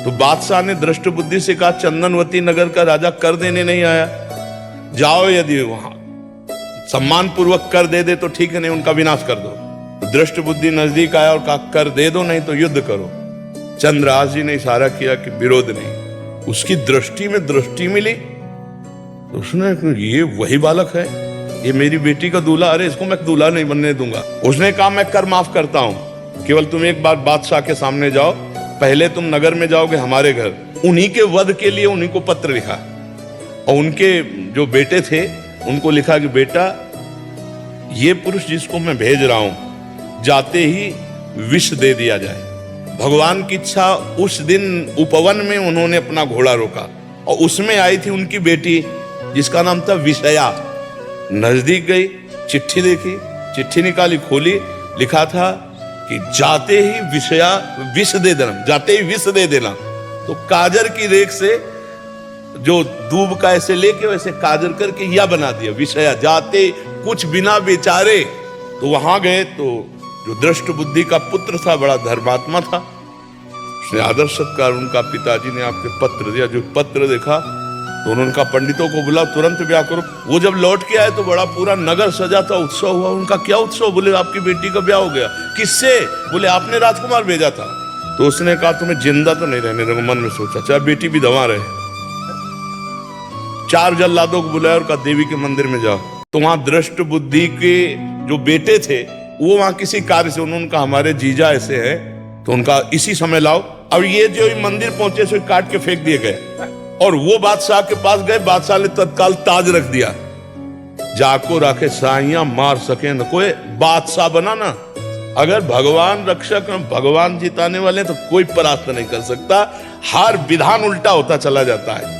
तो बादशाह ने दृष्ट बुद्धि से कहा, चंदनवती नगर का राजा कर देने नहीं आया, जाओ यदि वहां सम्मान पूर्वक कर दे तो ठीक है, नहीं उनका विनाश कर दो। दृष्ट बुद्धि नजदीक आया और कहा, कर दे दो नहीं तो युद्ध करो। चंद्रहास जी ने इशारा किया कि विरोध नहीं। उसकी दृष्टि में दृष्टि मिली तो उसने, ये वही बालक है, ये मेरी बेटी का दूल्हा, अरे इसको मैं दूल्हा नहीं बनने दूंगा। उसने कहा, मैं कर माफ करता हूं, केवल तुम एक बार बादशाह के सामने जाओ, पहले तुम नगर में जाओगे हमारे घर। उन्हीं के वध के लिए उन्हीं को पत्र लिखा और उनके जो बेटे थे उनको लिखा कि बेटा, ये पुरुष जिसको मैं भेज रहा हूं, जाते ही विष दे दिया जाए। भगवान की इच्छा, उस दिन उपवन में उन्होंने अपना घोड़ा रोका और उसमें आई थी उनकी बेटी जिसका नाम था विषया। नजदीक गई, चिट्ठी देखी, चिट्ठी निकाली, खोली, लिखा था कि जाते ही विषया विष दे देना, जाते ही विष दे देना। तो काजर की रेख से जो दूब का ऐसे लेके वैसे काजर करके या बना दिया विषया, जाते कुछ बिना बेचारे। तो वहां गए तो जो दृष्ट बुद्धि का पुत्र था, बड़ा धर्मात्मा था, उसने आदर सत्कार, उनका पिताजी ने आपके पत्र दिया। जो पत्र देखा तो उन्होंने कहा, पंडितों को बुलाओ, तुरंत ब्याह करो। वो जब लौट के आए तो बड़ा पूरा नगर सजा था, उत्सव हुआ। उनका क्या उत्सव? बोले आपकी बेटी का ब्याह हो गया। किससे? बोले आपने राजकुमार भेजा था। तो उसने कहा, तुम्हें जिंदा तो नहीं रहने दूंगा। मन में सोचा, चाहे बेटी भी दवा रहे। 4 जल्लादों को बुलाया और कहा, देवी के मंदिर में जाओ। तो वहां दृष्ट बुद्धि के जो बेटे थे वो वहां किसी कार्य से, उन्होंने कहा हमारे जीजा ऐसे हैं, तो उनका इसी समय लाओ। अब ये जो मंदिर पहुंचे सो काट के फेंक दिए गए और वो बादशाह के पास गए। बादशाह ने तत्काल ताज रख दिया, जाको राखे साइया मार सके न कोई। बादशाह बना ना। अगर भगवान रक्षक, भगवान जिताने वाले तो कोई परास्त नहीं कर सकता। हर विधान उल्टा होता चला जाता है।